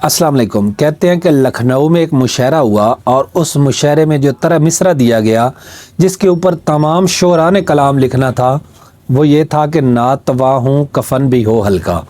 अस्सलाम वालेकुम। कहते हैं कि लखनऊ में एक मुशायरा हुआ और उस मुशायरे में जो तरह मिसरा दिया गया जिसके ऊपर तमाम शोरा ने कलाम लिखना था वो ये था कि ना तवा हूँ कफन भी हो हल्का।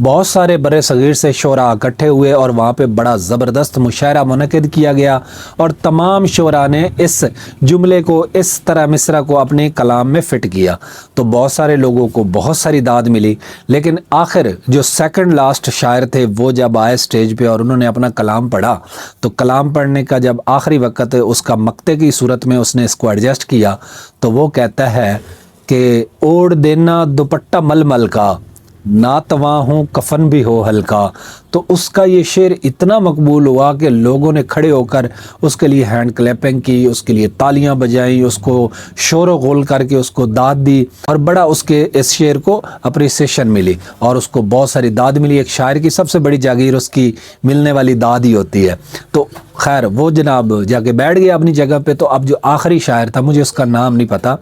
बहुत सारे बड़े सगीर से शोरा इकट्ठे हुए और वहाँ पे बड़ा ज़बरदस्त मुशायरा मुनक़िद किया गया और तमाम शोरा ने इस जुमले को, इस तरह मिसरा को अपने कलाम में फ़िट किया। तो बहुत सारे लोगों को बहुत सारी दाद मिली, लेकिन आखिर जो सेकंड लास्ट शायर थे वो जब आए स्टेज पे और उन्होंने अपना कलाम पढ़ा तो कलाम पढ़ने का जब आखिरी वक्त उसका मक्ते की सूरत में उसने इसको एडजस्ट किया तो वो कहता है कि ओढ़ देना दुपट्टा मलमल का, ना तवा हूँ कफन भी हो हल्का। तो उसका ये शेर इतना मकबूल हुआ कि लोगों ने खड़े होकर उसके लिए हैंड क्लैपिंग की, उसके लिए तालियां बजाई, उसको शोर गोल करके उसको दाद दी और बड़ा उसके इस शेर को अप्रिसिएशन मिली और उसको बहुत सारी दाद मिली। एक शायर की सबसे बड़ी जागीर उसकी मिलने वाली दाद ही होती है। तो खैर वो जनाब जाके बैठ गया अपनी जगह पे। तो अब जो आखिरी शायर था, मुझे उसका नाम नहीं पता,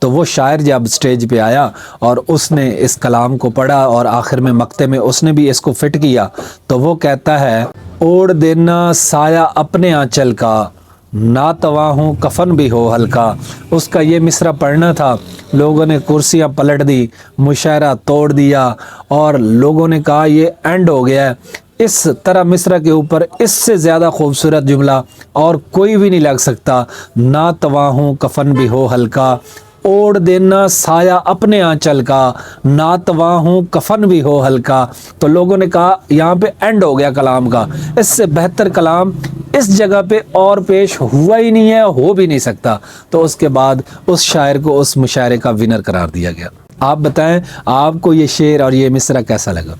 तो वो शायर जब स्टेज पे आया और उसने इस कलाम को पढ़ा और आखिर में मक्ते में उसने भी इसको फिट किया तो वो कहता है, ओढ़ देना साया अपने आंचल का, ना तवा हूँ कफन भी हो हल्का। उसका ये मिसरा पढ़ना था, लोगों ने कुर्सियाँ पलट दी, मुशायरा तोड़ दिया और लोगों ने कहा ये एंड हो गया है। इस तरह मिसरा के ऊपर इससे ज़्यादा खूबसूरत जुमला और कोई भी नहीं लग सकता। ना तवा हूँ कफन भी हो हल्का, ओढ़ देना साया अपने आंचल का, ना तवा हूँ कफन भी हो हल्का। तो लोगों ने कहा यहाँ पे एंड हो गया कलाम का, इससे बेहतर कलाम इस जगह पे और पेश हुआ ही नहीं है, हो भी नहीं सकता। तो उसके बाद उस शायर को उस मुशायरे का विनर करार दिया गया। आप बताएं आपको ये शेर और ये मिसरा कैसा लगा?